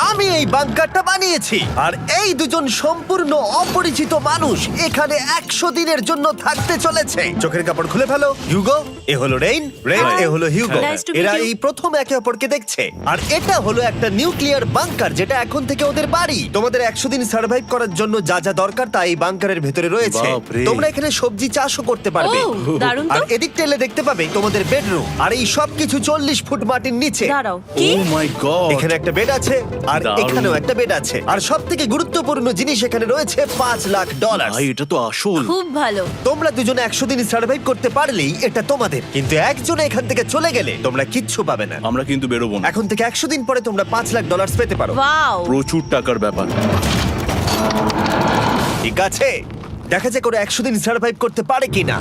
আমি এই বাংকারটা বানিয়েছি আর এই দুজন সম্পূর্ণ অপরিচিত মানুষ এখানে 100 দিনের জন্য থাকতে চলেছে। চোখের কাপড় খুলে ফেলো। হিউগো, এ হলো রেইন, এ হলো হিউগো। Nice to meet এরা you. এই প্রথম একে অপরকে দেখছে। আর এটা হলো একটা নিউক্লিয়ার বাংকার যেটা এখন থেকে ওদের বাড়ি। তোমাদের 100 দিন সার্ভাইভ করার জন্য যা যা দরকার তা এই বাংকারের ভেতরে রয়েছে। বাপরে। তোমরা এখানে সবজি চাষও করতে পারবে। ও, দারুণ তো। আর এদিক টেলে দেখতে পাবে তোমাদের বেডরুম। আর এই সব কিছু 40 ফুট মাটির নিচে। দাঁড়াও, কি? ও মাই গড। এখানে একটা বেড আছে আর দারুণ। এখানেও একটা বেড আছে। আর সব থেকে গুরুত্বপূর্ণ জিনিস এখানে রয়েছে $5,00,000। ভাই এটা তো আসল। খুব ভালো। তোমরা দুজনে 100 দিন সার্ভাইভ করতে পারলেই এটা তোমাদের, কিন্তু একজন এখান থেকে চলে গেলে তোমরা কিচ্ছু পাবে না। আমরা কিন্তু বেরোবো না। এখন থেকে 100 দিন পরে তোমরা $5,00,000 পেতে পারো। ওয়াও। প্রচুর টাকার ব্যাপার। ঠিক আছে, দেখা যাক ওরা 100 দিন সার্ভাইভ করতে পারে কিনা।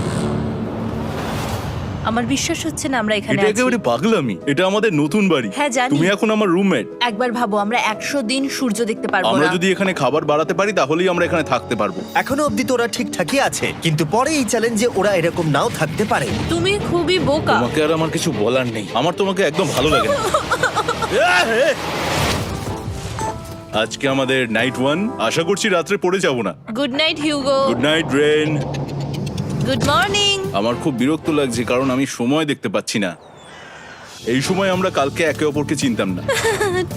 আমার বিশ্বাস হচ্ছে না আমরা এখানে এটা আছি। একেবারে পাগলামি। এটা আমাদের নতুন বাড়ি। হ্যাঁ, জানি। তুমি এখন আমার রুমমেট। একবার ভাবো, আমরা 100 দিন সূর্য দেখতে পারবো আমরা না। যদি এখানে খাবার বাড়াতে পারি তাহলেই আমরা এখানে থাকতে পারবো। এখনো অবধি তো ওরা ঠিকঠাকই আছে, কিন্তু পরে এই চ্যালেঞ্জে ওরা এরকম নাও থাকতে পারে। তুমি খুবই বোকা। তোমাকে আর আমার কিছু বলার নেই। আমার তোমাকে একদম ভালো লাগে না। আজকে আমাদের নাইট 1। আশা করছি রাত্রে পড়ে যাব না। Good night Hugo. Good night Ren. Good morning. আমার খুব বিরক্ত লাগছে কারণ আমি সময় দেখতে পাচ্ছি না। এই সময় আমরা কালকে একে অপরকে চিনতাম না,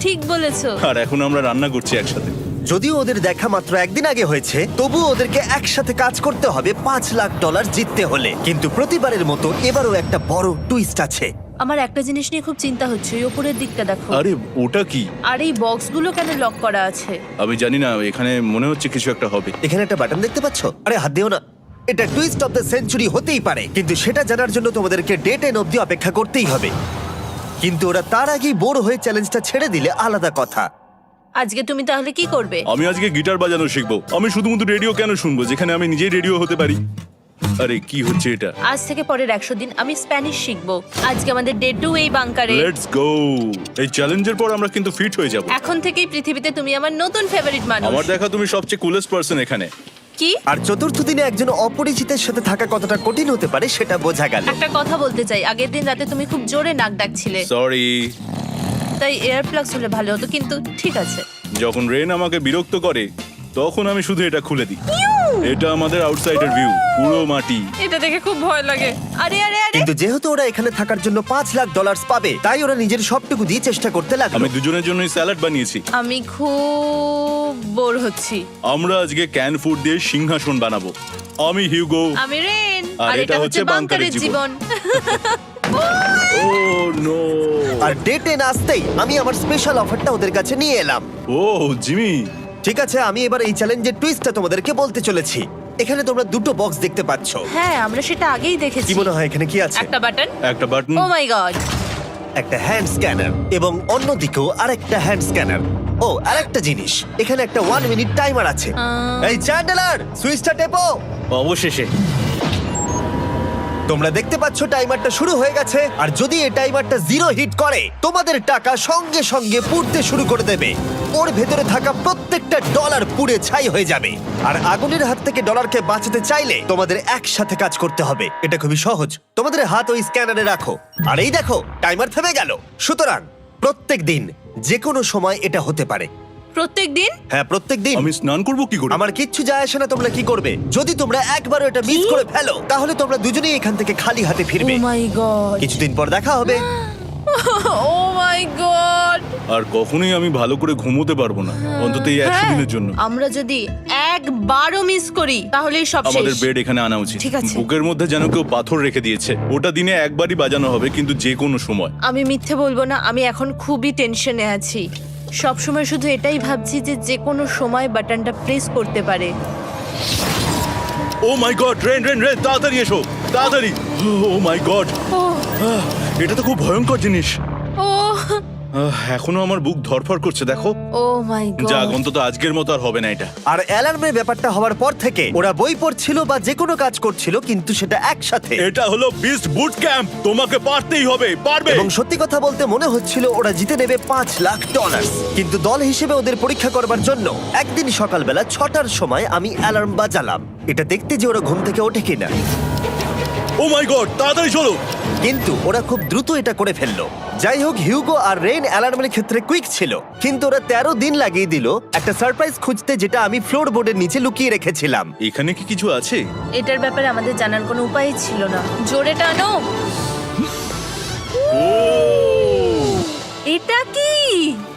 ঠিক বলেছো। আর এখন আমরা রান্না করছি একসাথে। যদিও ওদের দেখা মাত্র একদিন আগে হয়েছে, তবুও ওদেরকে একসাথে কাজ করতে হবে $5,00,000 জিততে হলে। কিন্তু প্রতিবারের মতো এবারও একটা বড় টুইস্ট আছে। আমার একটা জিনিস নিয়ে খুব চিন্তা হচ্ছে, ওই উপরের দিকটা দেখো। আরে ওটা কি? আর এই বক্সগুলো কেন লক করা আছে? আমি জানি না, এখানে মনে হচ্ছে কিছু একটা হবে। এখানে একটা বাটন দেখতে পাচ্ছ? আরে হাত দিও না। এটা টুইস্ট অফ দ্য সেঞ্চুরি হতেই পারে, কিন্তু সেটা জানার জন্য তোমাদেরকে ডে 10 অবধি অপেক্ষা করতেই হবে। কিন্তু ওরা তার আগেই বোর হয়ে চ্যালেঞ্জটা ছেড়ে দিলে আলাদা কথা। আজকে তুমি তাহলে কি করবে? আমি আজকে গিটার বাজানো শিখবো। আমি শুধুমাত্র রেডিও কেন শুনবো যেখানে আমি নিজেই রেডিও হতে পারি? আরে কি হচ্ছে এটা? আজ থেকে পরের 100 দিন আমি স্প্যানিশ শিখবো। আজকে আমাদের ডে 2 এই বাংকারে। Let's go. এই চ্যালেঞ্জের পর আমরা কিন্তু ফিট হয়ে যাব। এখন থেকেই পৃথিবীতে তুমি আমার নতুন ফেভারিট মানুষ। আমার দেখা তুমি সবচেয়ে কুলেস্ট পারসন এখানে। কি? আর চতুর্থ দিনে একজন অপরিচিতের সাথে থাকা কতটা কঠিন হতে পারে সেটা বোঝা গেল। একটা কথা বলতে চাই, আগের দিন রাতে তুমি খুব জোরে নাক ডাকছিলে, সরি। তাই এয়ার প্লাগস হলে ভালো হতো, কিন্তু ঠিক আছে। যখন রেন আমাকে বিরক্ত করে তখন আমি শুধু এটা খুলে দিই। এটা আমাদের আউটসাইডার ভিউ, পুরো মাটি। এটা দেখে খুব ভয় লাগে। আরে আরে আরে, কিন্তু যেহেতু ওরা এখানে থাকার জন্য $5,00,000 পাবে, তাই ওরা নিজের সবটুকু দিয়ে চেষ্টা করতে লাগলো। আমি দুজনের জন্যই স্যালাড বানিয়েছি। আমি খুব বোর হচ্ছি। আমরা আজকে ক্যান ফুড দিয়ে সিংহাসন বানাবো। আমি হিউগো। আমি রেন, আর আর এটা হচ্ছে বাংকারের জীবন। ও নো। আর ডে 10 আসতেই আমি আমার স্পেশাল অফারটা ওদের কাছে নিয়ে এলাম। ও জিমি। ঠিক আছে, আমি এবার এই চ্যালেঞ্জের টুইস্টটা তোমাদেরকে বলতে চলেছি। এখানে তোমরা দুটো বক্স দেখতে পাচ্ছ। হ্যাঁ, আমরা সেটা আগেই দেখেছি। কি মনে হয় এখানে কি আছে? একটা বাটন। একটা বাটন। O my god. একটা হ্যান্ড স্ক্যানার এবং অন্যদিকেও আরেকটা হ্যান্ড স্ক্যানার। ও, আরেকটা জিনিস, এখানে একটা 1 মিনিট টাইমার আছে। এই চ্যান্ডেলার, সুইচটা টেপো। অবশেষে। তোমরা দেখতে পাচ্ছ টাইমারটা শুরু হয়ে গেছে। আর যদি এই টাইমারটা 0 হিট করে, তোমাদের টাকা সঙ্গে সঙ্গে পুড়তে শুরু করে দেবে। ওর ভেতরে থাকা প্রত্যেকটা ডলার পুড়ে ছাই হয়ে যাবে। আর আগুনের হাত থেকে ডলারকে বাঁচাতে চাইলে তোমাদের একসাথে কাজ করতে হবে। এটা খুবই সহজ। তোমাদের হাত ওই স্ক্যানারে রাখো, আর এই দেখো টাইমার থেমে গেল। সুতরাং প্রত্যেক দিন যে কোনো সময় এটা হতে পারে। প্রত্যেক দিন? হ্যাঁ, প্রত্যেক দিন। আমি স্নান করবো কি করে? আমার কিচ্ছু যায় আসে না তোমরা কি করবে। যদি তোমরা একবারও এটা মিস করে ফেলো, তাহলে তোমরা দুজনেই এখান থেকে খালি হাতে ও ফিরবে। মাই গড। কিছুদিন পর দেখা হবে। ও মাই গড। আর কখনোই আমি ভালো করে ঘুমোতে পারবো না, অন্তত এই 100 দিনের জন্য। আমরা যদি একবারও মিস করি তাহলেই সব আমাদের শেষ। বেড এখানে আনা উচিত। ঠিক আছে। বুকের মধ্যে যেন কেউ পাথর রেখে দিয়েছে। ওটা দিনে একবারই বাজানো হবে, কিন্তু যে কোনো সময়। আমি মিথ্যে বলবো না, আমি এখন খুবই টেনশনে আছি। সব সময় শুধু এটাই ভাবছি যে যে কোনো সময় বাটনটা প্রেস করতে পারে। ও my god, rain rain rain, তাড়াতাড়ি এসো, তাড়াতাড়ি। ও মাই গড, ও এটা তো খুব ভয়ঙ্কর জিনিস। ও এখনো আমার বুক ধরফর করছে, দেখো। ও মাই যাক, গড। অন্তত আজকের মতো আর হবে না এটা। আর অ্যালার্মের ব্যাপারটা হওয়ার পর থেকে ওরা বই পড়ছিল বা যে কোনো কাজ করছিল, কিন্তু সেটা একসাথে। এটা হলো বিস্ট বুট ক্যাম্প, তোমাকে পারতেই হবে, পারবে। এবং সত্যি কথা বলতে মনে হচ্ছিল ওরা জিতে নেবে $5,00,000। কিন্তু দল হিসেবে ওদের পরীক্ষা করবার জন্য একদিন সকালবেলা 6টার সময় আমি অ্যালার্ম বাজালাম, এটা দেখতে যে ওরা ঘুম থেকে ওঠে কিনা। ও মাই গড, তাড়াতাড়ি চলো। কিন্তু ওরা খুব দ্রুত এটা করে ফেললো। যাই হোক, হিউগো আর রেন অ্যালার্মের ক্ষেত্রে কুইক ছিল, কিন্তু ওরা 13 দিন লাগিয়ে দিল একটা সারপ্রাইজ খুঁজতে, যেটা আমি ফ্লোর বোর্ডের নিচে লুকিয়ে রেখেছিলাম। এখানে কি কিছু আছে? এটার ব্যাপারে আমাদের জানার কোনো উপায়ই ছিল না। জোরে টানো। এটা কি?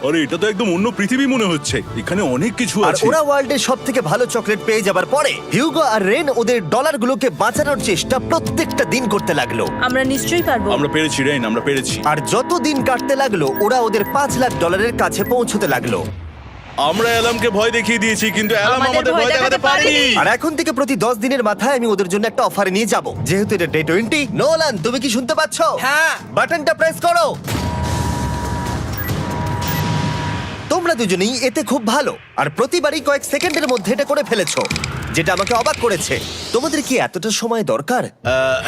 আরে এটা তো একদম অন্য পৃথিবী মনে হচ্ছে। এখানে অনেক কিছু আর আছে। ওরা ওয়ার্ল্ডের সব থেকে ভালো চকলেট পেয়ে যাবার পরে হিউগো আর রেন ওদের ডলারগুলোকে বাঁচানোর চেষ্টা প্রত্যেকটা দিন করতে লাগলো। আমরা নিশ্চয়ই পারবো। আমরা পেরেছি রেন, আমরা পেরেছি। আর যত দিন কাটতে লাগলো, ওরা ওদের $5,00,000 কাছে পৌঁছতে লাগলো। আমরা অ্যালামকে ভয় দেখিয়ে দিয়েছি, কিন্তু অ্যালাম আমাদের আমাদের ভয় ভয় দেখাতে দেখাতে পারেনি। পারেনি। আর এখন থেকে প্রতি 10 দিনের মাথায় আমি ওদের জন্য একটা অফার নিয়ে যাব, যেহেতু এটা ডে 20। নোলান, তুমি কি শুনতে পাচ্ছ? হ্যাঁ। বাটনটা প্রেস করো। তোমরা দুজনেই এতে খুব ভালো, আর প্রতিবারই কয়েক সেকেন্ডের মধ্যে এটা করে ফেলেছো, যেটা আমাকে অবাক করেছে। তোমাদের কি এতটা সময় দরকার?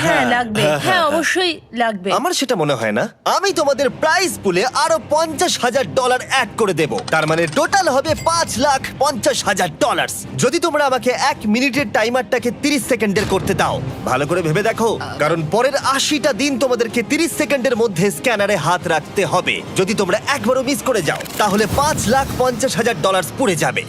হ্যাঁ লাগবে, হ্যাঁ অবশ্যই লাগবে। আমার সেটা মনে হয় না। আমি তোমাদের প্রাইস পুলে আরো $50,000 অ্যাড করে দেব, তার মানে টোটাল হবে $5,50,000। যদি তোমরা আমাকে 1 মিনিটের টাইমারটাকে 30 সেকেন্ডের করতে দাও। ভালো করে ভেবে দেখো, কারণ পরের 80টা দিন তোমাদেরকে 30 সেকেন্ডের মধ্যে স্ক্যানারে হাত রাখতে হবে। যদি তোমরা একবারও মিস করে যাও, তাহলে $5,50,000 পুড়ে যাবে।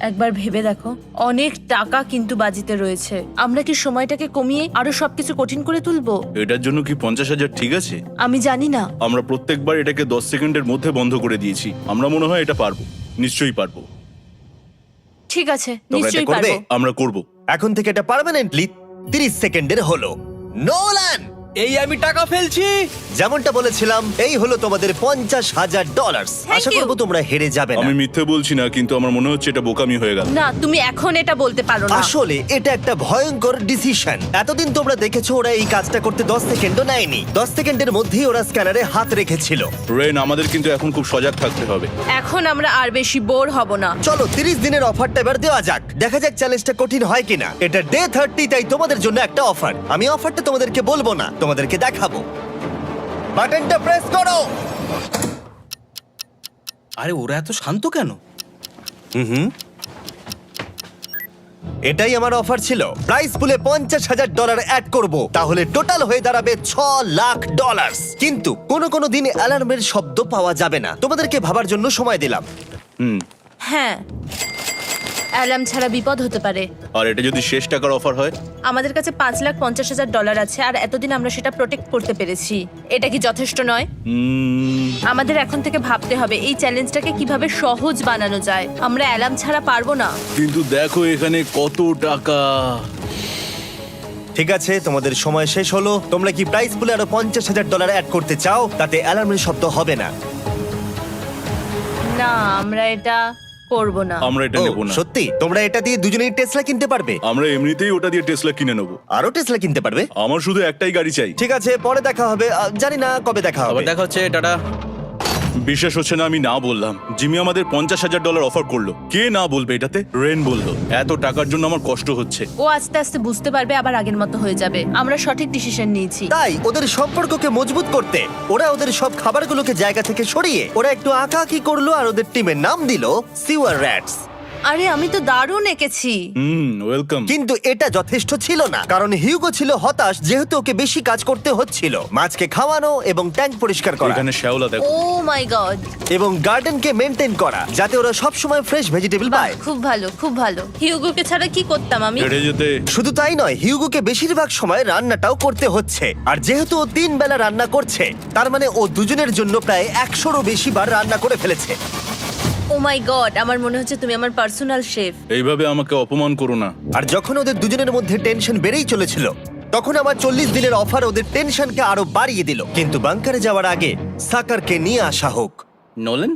একবার ভেবে দেখো, অনেক টাকা কিন্তু বাজিতে রয়েছে। আমরা কি সময়টাকে কমিয়ে আরো সবকিছু কঠিন করে তুলবো? এটার জন্য কি 50,000 ঠিক আছে? আমি জানি না। আমরা প্রত্যেকবার এটাকে 10 সেকেন্ডের মধ্যে বন্ধ করে দিয়েছি। আমরা মনে হয় এটা পারবো, নিশ্চয়ই পারবো। ঠিক আছে, তোমরা এটা নিশ্চয়ই করবে? পারবো। আমরা করব। এখন থেকে এটা পার্মানেন্টলি 30 সেকেন্ডের হলো। নোলান, এই আমি টাকা ফেলছি। যেমনটা বলেছিলাম, এই হলো তোমাদের $50,000। Thank Asha you. করবো তোমরা হেরে যাবে না। আমি মিথ্যে বলছি না, কিন্তু আমার মনে হচ্ছে এটা বোকামি হয়ে গেল। না, তুমি এখন এটা বলতে পারো না। আসলে এটা একটা ভয়ঙ্কর ডিসিশন। এতদিন তোমরা দেখেছো ওরা এই কাজটা করতে 10 সেকেন্ডও নেয়নি। 10 সেকেন্ডের মধ্যেই ওরা স্ক্যানারে হাত রেখেছিল। রেন, আমাদের কিন্তু এখন খুব সজাগ থাকতে হবে। এখন আমরা আর বেশি বোর হব না। চলো 30 দিনের অফারটা এবার দেওয়া যাক, দেখা যাক চ্যালেঞ্জটা কঠিন হয় কিনা। এটা ডে 30, তাই তোমাদের জন্য একটা অফার। আমি অফারটা তোমাদেরকে বলবো না, তোমাদেরকে দেখাবো। বাটনটা প্রেস করো। আরে ওরা এত শান্ত কেন? এটাই আমার অফার ছিল। প্রাইস পুলে $50,000 অ্যাড করব, তাহলে টোটাল হয়ে দাঁড়াবে $6,00,000। কিন্তু কোনো দিন অ্যালার্মের শব্দ পাওয়া যাবে না। তোমাদেরকে ভাবার জন্য সময় দিলাম। হ্যাঁ, অ্যালার্ম ছাড়া বিপদ হতে পারে। আর এটা যদি শেষ টাকার অফার হয়? আমাদের কাছে $5,50,000 আছে, আর এতদিন আমরা সেটা প্রোটেক্ট করতে পেরেছি। এটা কি যথেষ্ট নয়? আমাদের এখন থেকে ভাবতে হবে এই চ্যালেঞ্জটাকে কিভাবে সহজ বানানো যায়। আমরা অ্যালার্ম ছাড়া পারবো না। কিন্তু দেখো এখানে কত টাকা। ঠিক আছে, তোমাদের সময় শেষ হলো। তোমরা কি প্রাইস পুলে আরো $50,000 অ্যাড করতে চাও? তাতে অ্যালার্মের শব্দ হবে না। না, আমরা এটা করব না। আমরা এটা ও, নেব না। সত্যি? তোমরা এটা দিয়ে দুজনেই টেসলা কিনতে পারবে? আমরা এমনিতেই ওটা দিয়ে টেসলা কিনে নেব। আরো টেসলা কিনতে পারবে? আমার শুধু একটাই গাড়ি চাই। ঠিক আছে, পরে দেখা হবে। জানি না কবে দেখা হবে। আবার দেখা হচ্ছে, টাটা। বিশ্বাস হচ্ছে না আমি না বললাম। জিমি আমাদের $50,000 অফার করলো। কে না বলবে এটাতে? রেন বললো। এত টাকার জন্য আমার কষ্ট হচ্ছে। ও আস্তে আস্তে বুঝতে পারবে, আবার আগের মতো হয়ে যাবে। আমরা সঠিক ডিসিশন নিয়েছি। তাই ওদের সম্পর্ককে মজবুত করতে ওরা ওদের সব খাবারগুলোকে জায়গা থেকে সরিয়ে ওরা একটু আঁকাআঁকি করলো, আর ওদের টিমের নাম দিল সিওয়ার র্যাটস। আরে আমি তো দারুণ এঁকেছি। ওয়েলকাম। কিন্তু এটা যথেষ্ট ছিল না, কারণ হিউগো ছিল হতাশ, যেহেতু ওকে বেশি কাজ করতে হচ্ছিল। মাছকে খাওয়ানো এবং ট্যাঙ্ক পরিষ্কার করা এখানে শ্যাওলা দেখো। ও মাই গড। এবং গার্ডেনকে মেনটেন করা, যাতে ওরা সব সময় ফ্রেশ ভেজিটেবল পায়। খুব ভালো, খুব ভালো। হিউগোকে ছাড়া কি করতাম আমি? হেঁটে যেতে। শুধু তাই নয়, হিউগোকে বেশিরভাগ সময় রান্নাটাও করতে হচ্ছে। আর যেহেতু ও 3 বেলা রান্না করছে, তার মানে ও দুজনের জন্য প্রায় 100রও বেশি বার রান্না করে ফেলেছে। ও মাই গড, আমার মনে হচ্ছে তুমি আমার পার্সোনাল শেফ। এইভাবে আমাকে অপমান করো না। আর যখন ওদের দুজনের মধ্যে টেনশন বেড়েই চলেছিল, তখন আমার 40 দিনের অফার ওদের টেনশনকে আরো বাড়িয়ে দিল। কিন্তু বাংকারে যাওয়ার আগে সাকারকে নিয়ে আসা হোক। নোলেন?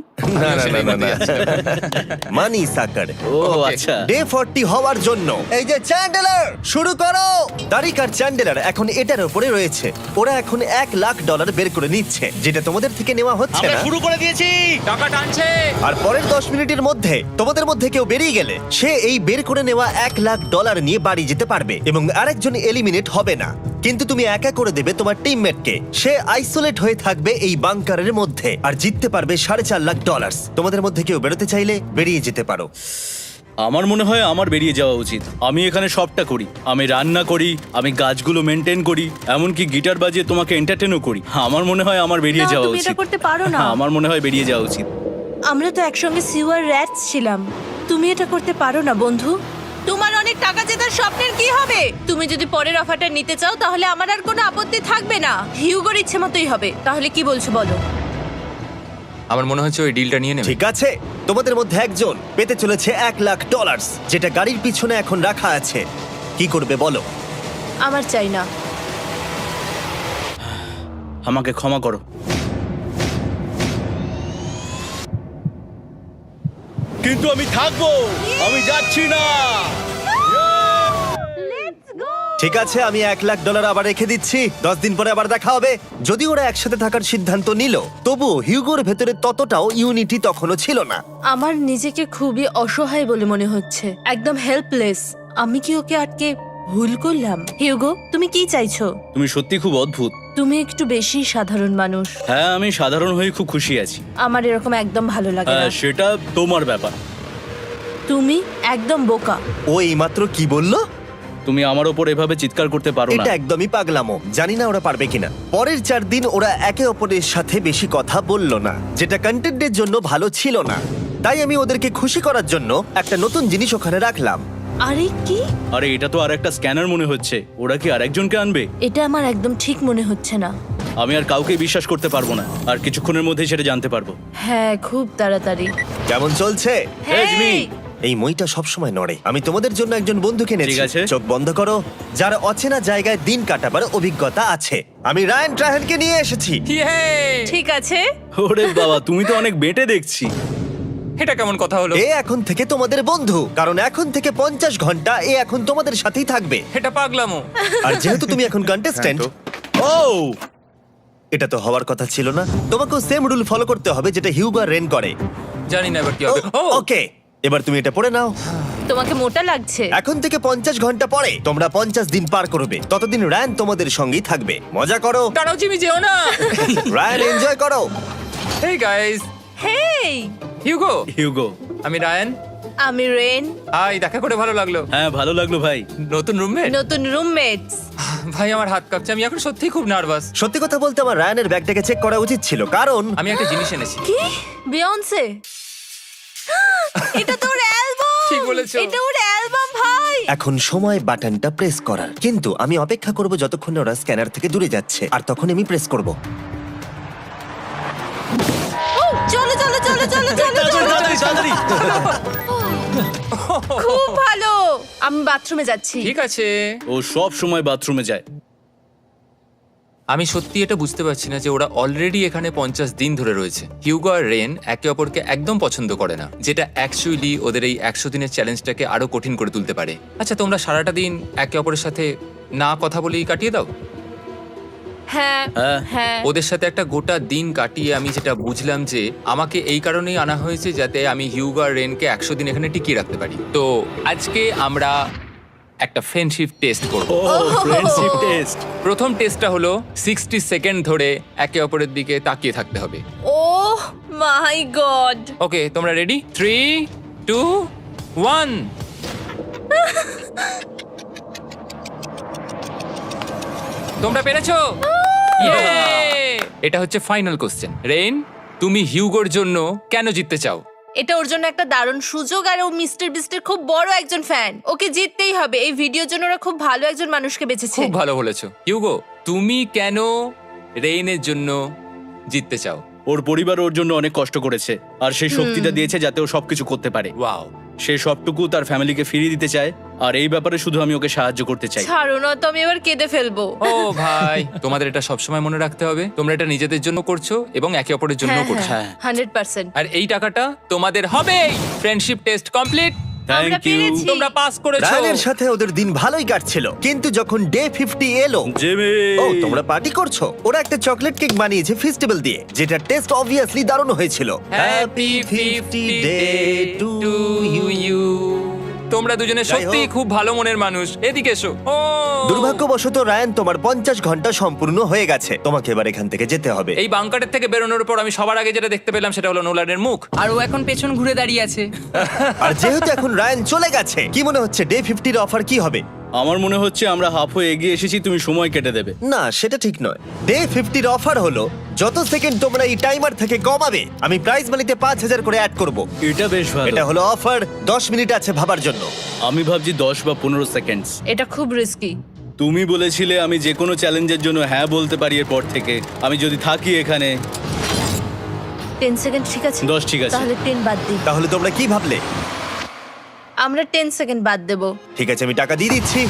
মানি সাকার। ও আচ্ছা। ডে 40 হওয়ার জন্য এই যে চ্যান্ডেলার শুরু করো। তারিক আর চ্যান্ডেলার এখন এটার উপরে রয়েছে। ওরা এখন $1,00,000 বের করে নিচ্ছে, যেটা তোমাদের থেকে নেওয়া হচ্ছে আমরা না। শুরু করে দিয়েছি, টাকা টানছে। আর পরের 10 মিনিটের মধ্যে তোমাদের মধ্যে কেউ বেরিয়ে গেলে সে এই বের করে নেওয়া $1,00,000 নিয়ে বাড়ি যেতে পারবে, এবং আরেকজন এলিমিনেট হবে না। কিন্তু তুমি একা করে দেবে তোমার টিমমেটকে। সে আইসোলেট হয়ে থাকবে এই বাংকারের মধ্যে, আর জিততে পারবে $4.5 লাখ। তোমাদের মধ্যে কেউ বেরোতে চাইলে বেরিয়ে যেতে পারো। আমার মনে হয় আমার বেরিয়ে যাওয়া উচিত। আমি এখানে সবটা করি, আমি রান্না করি, আমি গাছগুলো মেনটেন করি, এমনকি গিটার বাজিয়ে তোমাকে এন্টারটেনও করি। আমার মনে হয় আমার বেরিয়ে না, যাওয়া তুমি এটা উচিত। করতে পারো না। আমার মনে হয় বেরিয়ে যাওয়া উচিত। আমরা তো একসঙ্গে সিওয়ার র্যাটস ছিলাম। তুমি এটা করতে পারো না বন্ধু। তোমার অনেক টাকা জেতার স্বপ্নের কি হবে? তুমি যদি পরের অফারটা নিতে চাও তাহলে আমার আর কোনো আপত্তি থাকবে না। হিউগোর ইচ্ছে মতোই হবে। তাহলে কি বলছো বলো? আমার মনে হচ্ছে ওই ডিলটা নিয়ে নেবে। ঠিক আছে, তোমাদের মধ্যে একজন পেতে চলেছে $1,00,000, যেটা গাড়ির পিছনে এখন রাখা আছে। কি করবে বলো? আমার চাই না। আমাকে ক্ষমা করো। কিন্তু আমি থাকবো, আমি যাচ্ছি না। ঠিক আছে, আমি $1,00,000 আবার রেখে দিচ্ছি। 10 দিন পরে আবার দেখা হবে। যদি ওরা একসাথে থাকার সিদ্ধান্ত নিল, তবুও হিউগোর ভেতরে ততটাও ইউনিটি তখনও ছিল না। আমার নিজেকে খুবই অসহায় বলে মনে হচ্ছে, একদম হেল্পলেস। আমি কি ওকে আটকে ভুল করলাম? হিউগো, তুমি কি চাইছো? তুমি সত্যি খুব অদ্ভুত। তুমি একটু বেশি সাধারণ মানুষ। হ্যাঁ, আমি সাধারণ হয়ে খুব খুশি আছি। আমার এরকম একদম ভালো লাগে না। হ্যাঁ, সেটা তোমার ব্যাপার। তুমি একদম বোকা। ও এইমাত্র কি বললো? তুমি আমার ওপর এভাবে চিৎকার করতে পারো না। এটা একদমই পাগলামো। জানি না ওরা পারবে কিনা। পরের 4 দিন ওরা একে অপরের সাথে বেশি কথা বলল না, যেটা কন্টেন্টের জন্য ভালো ছিল না। তাই আমি ওদেরকে খুশি করার জন্য একটা নতুন জিনিস ওখানে রাখলাম। আরে কি? আরে এটা তো আর একটা স্ক্যানার মনে হচ্ছে। ওরা কি আরেকজনকে আনবে? এটা আমার একদম ঠিক মনে হচ্ছে না। আমি আর কাউকে বিশ্বাস করতে পারবো না। আর কিছুক্ষণের মধ্যেই সেটা জানতে পারবো। হ্যাঁ, খুব তাড়াতাড়ি। কেমন চলছে? Hey, Jimmy! এই মইটা সবসময় নড়ে। আমি তোমাদের জন্য একজন বন্ধুকে এনেছি। ঠিক আছে। চোখ বন্ধ করো, যার অচেনা জায়গায় দিন কাটাবার অভিজ্ঞতা আছে। আমি রায়ান ট্রাহেলকে নিয়ে এসেছি। ইয়ে! ঠিক আছে। ওরে বাবা, তুমি তো অনেক বেটে দেখছি। এটা কেমন কথা হলো? এ এখন থেকে তোমাদের বন্ধু, কারণ এখন থেকে 50 ঘন্টা এ এখন তোমাদের সাথেই থাকবে। এটা পাগলামো। আর যেহেতু তুমি এখন কন্টেস্ট্যান্ট, ও এটা তো হওয়ার কথা ছিল না। তোমাকেও সেম রুল ফলো করতে হবে যেটা হিউগো আর রেন করে। জানি না এবার কি হবে। ও ওকে, এবার তুমি এটা পড়ে নাও। তোমাকে মোটা লাগছে। এখন থেকে 50 ঘন্টা পরে তোমরা 50 দিন পার করবে। ততদিন রায়ান তোমাদের সঙ্গেই থাকবে। মজা করো, দাঁড়াও জিমি, যেও না। রায়ান এনজয় করো। হেই গাইস, হেই, হিউগো। হিউগো। আমি রায়ান। আমি রেন। হাই, দেখা করে ভালো লাগলো। হ্যাঁ, ভালো লাগলো ভাই। নতুন রুমমেট। নতুন রুমমেটস। ভাই আমার হাত কাঁপছে, আমি এখন সত্যিই খুব নার্ভাস। সত্যি কথা বলতে আমার রায়ানের ব্যাগটাকে চেক করা উচিত ছিল, কারণ আমি একটা জিনিস এনেছি। কি? বিয়ন্সে? এটা তোর অ্যালবাম। ঠিক বলেছো। এটা ওর অ্যালবাম ভাই। এখন সময় বাটনটা প্রেস করার। কিন্তু আমি অপেক্ষা করব যতক্ষণ না ওরা স্ক্যানার থেকে দূরে যাচ্ছে, আর তখন আমি প্রেস করব। ও, চলো চলো চলো চলো চলো চলো। খুব ভালো। আমি বাথরুমে যাচ্ছি। ঠিক আছে। ও সব সময় বাথরুমে যায়। আমি সত্যি এটা বুঝতে পারছি না যে ওরা অলরেডি এখানে 50 দিন ধরে রয়েছে। হিউগো আর রেন একে অপরকে একদম পছন্দ করে না, যেটা অ্যাকচুয়ালি ওদের এই 100 দিনের চ্যালেঞ্জটাকে আরো কঠিন করে তুলতে পারে। আচ্ছা, তোমরা সারাটা দিন একে অপরের সাথে না কথা বলেই কাটিয়ে দাও? হ্যাঁ হ্যাঁ। হ্যাঁ। ওদের সাথে একটা গোটা দিন কাটিয়ে আমি যেটা বুঝলাম যে আমাকে এই কারণেই আনা হয়েছে যাতে আমি হিউগো আর রেনকে 100 দিন এখানে টিকিয়ে রাখতে পারি। তো আজকে আমরা একটা ফ্রেন্ডশিপ টেস্ট করব। ও ফ্রেন্ডশিপ টেস্ট। প্রথম টেস্টটা হলো 60 সেকেন্ড ধরে একে অপরের দিকে তাকিয়ে থাকতে হবে। ওহ মাই গড। ওকে, তোমরা রেডি? 3, 2, 1। তোমরা পেরেছো? Yay! এটা হচ্ছে ফাইনাল কোশ্চেন। রেইন, তুমি হিউগোর জন্য কেন জিততে চাও? এটা ওর জন্য একটা দারুণ সুযোগ, আর ও মিস্টার বিস্টের খুব বড় একজন ফ্যান। ওকে জিততেই হবে। এই ভিডিওর জন্য ওরা খুব ভালো একজন মানুষকে বেঁচেছে। খুব ভালো বলেছো। হিউগো, তুমি কেন রেইনের জন্য জিততে চাও? ওর পরিবার ওর জন্য অনেক কষ্ট করেছে, আর সেই শক্তিটা দিয়েছে যাতে ও সবকিছু করতে পারে। ওয়াও। সে সবটুকু তার ফ্যামিলিকে ফিরিয়ে দিতে চায়, আর এই ব্যাপারে শুধু আমি ওকে সাহায্য করতে চাই। ছাড়ো না তো, আমি এবার কেঁদে ফেলবো। ও ভাই, তোমাদের এটা সবসময় মনে রাখতে হবে। তোমরা এটা নিজেদের জন্য করছো এবং একে অপরের জন্য করছো। হ্যাঁ। 100%। আর এই টাকাটা তোমাদের হবেই। Friendship test complete. আমরা থ্যাংক ইউ পেরেছি। তোমরা পাস করেছো। রায়ানের সাথে ওদের দিন ভালোই কাটছিল, কিন্তু যখন ডে 50 এলো, জিমি। ও তোমরা পার্টি করছো। ওরা একটা চকলেট কেক বানিয়েছে ফেস্টিভ্যাল দিয়ে, যেটা টেস্ট অবভিয়াসলি দারুণ হয়েছিল। Happy 50 day to you. তোমরা দুজনে যাই সত্যি হোক। খুব ভালো মনের মানুষ, এদিকে এসো। ও দুর্ভাগ্যবশত রায়ান, তোমার 50 ঘন্টা সম্পূর্ণ হয়ে গেছে। তোমাকে এবার এখান থেকে যেতে হবে। এই বাংকারের থেকে বেরোনোর পর আমি সবার আগে যেটা দেখতে পেলাম সেটা হলো নোলানের মুখ। আর ও এখন পেছন ঘুরে দাঁড়িয়ে আছে। আর যেহেতু এখন রায়ান চলে গেছে, কি মনে হচ্ছে ডে 50 এর অফার কি হবে? আমার মনে হচ্ছে আমরা হাফ হয়ে এগিয়ে এসেছি, তুমি সময় কেটে দেবে। না, সেটা ঠিক নয়। ডে 50 এর অফার হলো যত সেকেন্ড তোমরা এই টাইমার থেকে কমাবে, আমি প্রাইজ মানিতে 5000 করে অ্যাড করব। এটা বেশ ভালো। এটা হলো অফার। 10 মিনিট আছে ভাবার জন্য। আমি ভাবছি 10 বা 15 সেকেন্ডস। এটা খুব রিস্কি। তুমি বলেছিলে আমি যে কোনো চ্যালেঞ্জের জন্য হ্যাঁ বলতে পারি এরপর থেকে। আমি যদি থাকি এখানে 10 সেকেন্ড ঠিক আছে? 10 ঠিক আছে। তাহলে 10 বাদ দিই। তাহলে তোমরা কি ভাবলে? আমরা 10 সেকেন্ড বাদ দেব। ঠিক আছে, আমি টাকা দিয়ে দিচ্ছি।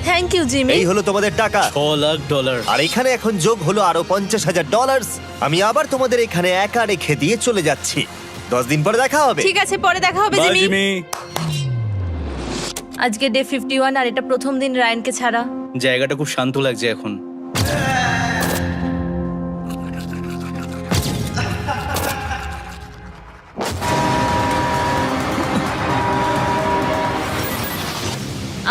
Thank you Jimmy. এই হলো তোমাদের টাকা। $6,00,000। আর এখানে এখন যোগ হলো আরো $50,000। আমি আবার তোমাদের এখানে একা রেখে দিয়ে চলে যাচ্ছি। 10 দিন পরে দেখা হবে। ঠিক আছে, পরে দেখা হবে বাই জিমি। জিমি। আজকে ডে 51 আর এটা প্রথম দিন রায়ানকে ছাড়া। জায়গাটা খুব শান্ত লাগছে এখন।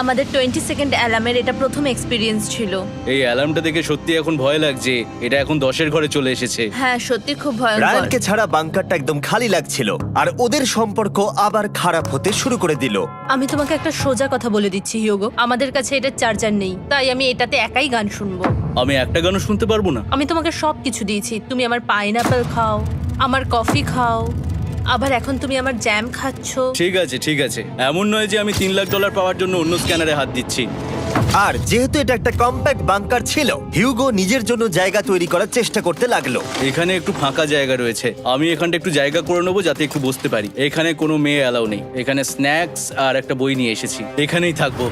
আমাদের 20 সেকেন্ড অ্যালার্মের এটা প্রথম এক্সপিরিয়েন্স ছিল। এই অ্যালার্মটা দেখে সত্যি এখন ভয় লাগছে। এটা এখন 10-এর ঘরে চলে এসেছে। হ্যাঁ, সত্যি খুব ভয়ঙ্কর। রায়ানকে ছাড়া বাংকারটা একদম খালি লাগছিল, আর ওদের সম্পর্ক আবার খারাপ হতে শুরু করে দিল। আমি তোমাকে একটা সোজা কথা বলে দিচ্ছি হিয়োগো, আমাদের কাছে এটা চার্জার নেই, তাই আমি এটাতে একাই গান শুনবো। আমি একটা গানও শুনতে পারবো না। আমি তোমাকে সব কিছু দিয়েছি। তুমি আমার পাইনাপেল খাও, আমার কফি খাও, আবার এখন তুমি আমার জ্যাম খাচ্ছো। ঠিক আছে ঠিক আছে, এমন নয় যে আমি $3,00,000 পাওয়ার জন্য অন্য স্ক্যানারে হাত দিচ্ছি। আর যেহেতু এটা একটা কম্প্যাক্ট বাংকার ছিল, হিউগো নিজের জন্য জায়গা তৈরি করার চেষ্টা করতে লাগলো। এখানে একটু ফাঁকা জায়গা রয়েছে, আমি এখানটা একটু জায়গা করে নেবো যাতে একটু বসতে পারি। এখানে কোনো মেয়ে অ্যালাউ নেই। এখানে স্ন্যাক্স আর একটা বই নিয়ে এসেছি, এখানেই থাকবো।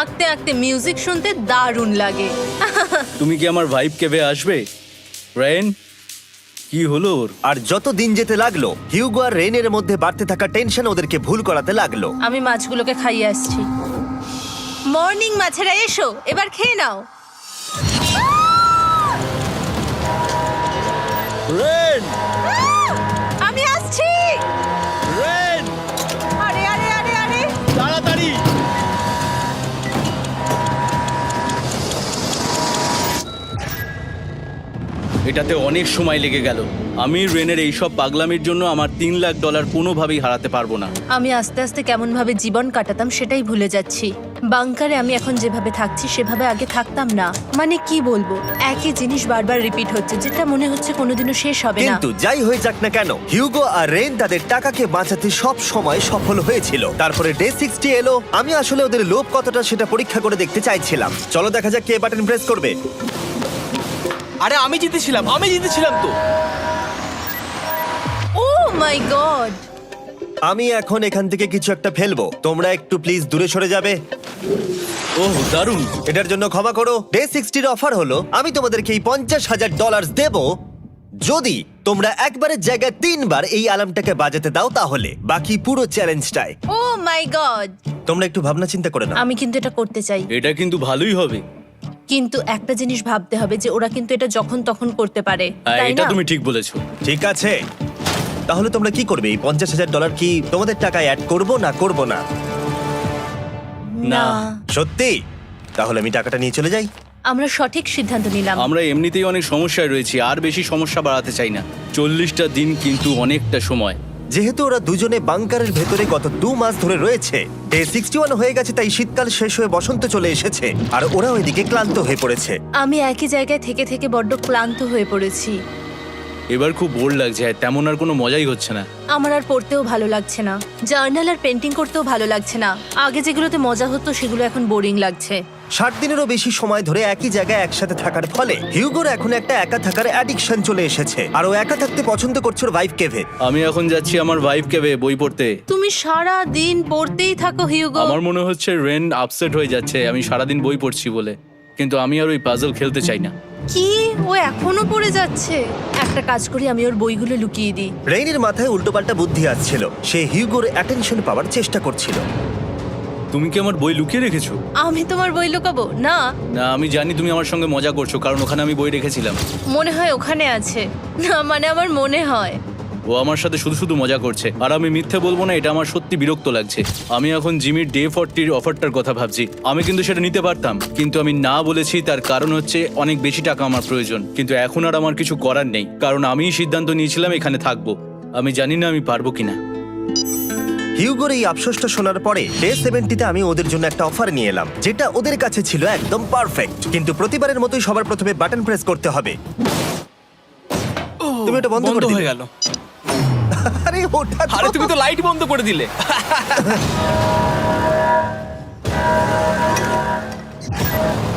আঁকতে আঁকতে মিউজিক শুনতে দারুণ লাগে। তুমি কি আমার ভাইব কেবে আসবে? রেন, কি হলো ওর? আর যত দিন যেতে লাগলো, হিউগো আর রেনের মধ্যে বাড়তে থাকা টেনশন ওদেরকে ভুল করাতে লাগলো। আমি মাছগুলোকে খাইয়ে আসছি। মর্নিং মাছেরা, এসো এবার খেয়ে নাও। রেন, আমি আসছি। রেন, আরে আরে আরে আরে, তাড়াতাড়ি! এটাতে অনেক সময় লেগে গেল। আমি রেনের এইসব পাগলামির জন্য আমার $3,00,000 কোনোভাবেই হারাতে পারবো না। আমি আস্তে আস্তে কেমন ভাবে জীবন কাটাতাম সেটাই ভুলে যাচ্ছি। বাংকারে আমি এখন যেভাবে থাকছি সেভাবে আগে থাকতাম না। মানে কি বলবো, একই জিনিস বারবার রিপিট হচ্ছে, যেটা মনে হচ্ছে কোনোদিনও শেষ হবে না। কিন্তু যাই হয়ে যাক না কেন, হিউগো আর রেন তাদের টাকাকে বাঁচাতে সব সময় সফল হয়েছিল। তারপরে ডে 60 এলো। আমি আসলে ওদের লোভ কতটা সেটা পরীক্ষা করে দেখতে চাইছিলাম। চলো দেখা যাক কে বাটন প্রেস করবে। আরে আমি জিতেছিলাম তো। ও মাই গড! আমি এখন এখান থেকে কিছু একটা ফেলবো। তোমরা একটু প্লিজ দূরে সরে যাবে। ওহ দারুণ। এটার জন্য ক্ষমা করো। ডে 60 এর অফার হলো আমি তোমাদেরকে এই $50,000 দেব যদি তোমরা একবারের জায়গায় 3 বার এই অ্যালার্মটাকে বাজাতে দাও, তাহলে বাকি পুরো চ্যালেঞ্জটাই। ও মাই গড! তোমরা একটু ভাবনা চিন্তা করে নাও। আমি কিন্তু এটা করতে চাই, এটা কিন্তু ভালোই হবে। কিন্তু একটা জিনিস ভাবতে হবে যে ওরা কিন্তু এটা যখন তখন করতে পারে, তাই এটা না? তুমি ঠিক বলেছো। ঠিক আছে, তাহলে তোমরা কি করবে? এই $50,000 কি তোমাদের টাকায় অ্যাড করবো না করবো না? না, সত্যি? তাহলে আমি টাকাটা নিয়ে চলে যাই। আমরা সঠিক সিদ্ধান্ত নিলাম। আমরা এমনিতেই অনেক সমস্যায় রয়েছি, আর বেশি সমস্যা বাড়াতে চাই না। 40টা দিন কিন্তু অনেকটা সময়। যেহেতু ওরা দুজনে বাংকারের ভেতরে গত 2 মাস ধরে রয়েছে, ডে 61 হয়ে গেছে, তাই শীতকাল শেষ হয়ে বসন্ত চলে এসেছে, আর ওরা ওইদিকে ক্লান্ত হয়ে পড়েছে। আমি একই জায়গায় থেকে থেকে বড্ড ক্লান্ত হয়ে পড়েছি। এবার খুব বোর লাগছে, তেমন আর কোনো মজাই হচ্ছে না। আমার আর পড়তেও ভালো লাগছে না, জার্নাল আর পেন্টিং করতেও ভালো লাগছে না। আগে যেগুলোতে মজা হতো সেগুলো এখন বোরিং লাগছে। 60 দিনেরও বেশি সময় ধরে একই জায়গায় একসাথে থাকার ফলে হিউগোর এখন একটা একা থাকার অ্যাডিকশন চলে এসেছে, আর ও একা থাকতে পছন্দ করছে ওর ভাইফ কেভে। আমি এখন যাচ্ছি আমার ওয়াইফ কেবে বই পড়তে। তুমি সারা দিন পড়তেই থাকো হিউগো। আমার মনে হচ্ছে রেন আপসেট হয়ে যাচ্ছে আমি সারাদিন বই পড়ছি বলে, কিন্তু আমি আর ওই পাজল খেলতে চাই না। কি, ও এখনো পড়ে যাচ্ছে? একটা কাজ করি, আমি ওর বইগুলো লুকিয়ে দিই। রেইনের মাথায় উল্টোপাল্টা বুদ্ধি আসছিল। সে হিউগোর অ্যাটেনশন পাওয়ার চেষ্টা করছিল। তুমি কি আমার বই লুকিয়ে রেখেছো? আমি তোমার বই লুকাবো না। না, আমি জানি তুমি আমার সঙ্গে মজা করছো, কারণ ওখানে আমি বই রেখেছিলাম। মনে হয় ওখানে আছে। না মানে আমার মনে হয়। ও আমার সাথে শুধু শুধু মজা করছে, আর আমি মিথ্যে বলবো না, এটা আমার সত্যি বিরক্ত লাগছে। আমি এখন জিমির ডে 40 অফারটার কথা ভাবছি। আমি কিন্তু সেটা নিতে পারতাম, কিন্তু আমি না বলেছি। তার কারণ হচ্ছে অনেক বেশি টাকা আমার প্রয়োজন, কিন্তু এখন আর আমার কিছু করার নেই, কারণ আমিই সিদ্ধান্ত নিয়েছিলাম এখানে থাকবো। আমি জানি না আমি পারবো কিনা। হিউগোর এই আফসোসটা শোনার পরে ডে 70-তে আমি ওদের জন্য একটা অফার নিয়ে এলাম, যেটা ওদের কাছে ছিল একদম পারফেক্ট। কিন্তু প্রতিবারের মতোই সবার প্রথমে বাটন প্রেস করতে হবে। তুমি এটা বন্ধ করে হয়ে দিলে। গেল। আরে ওটা তো- আরে তুমি তো লাইট বন্ধ করে দিলে।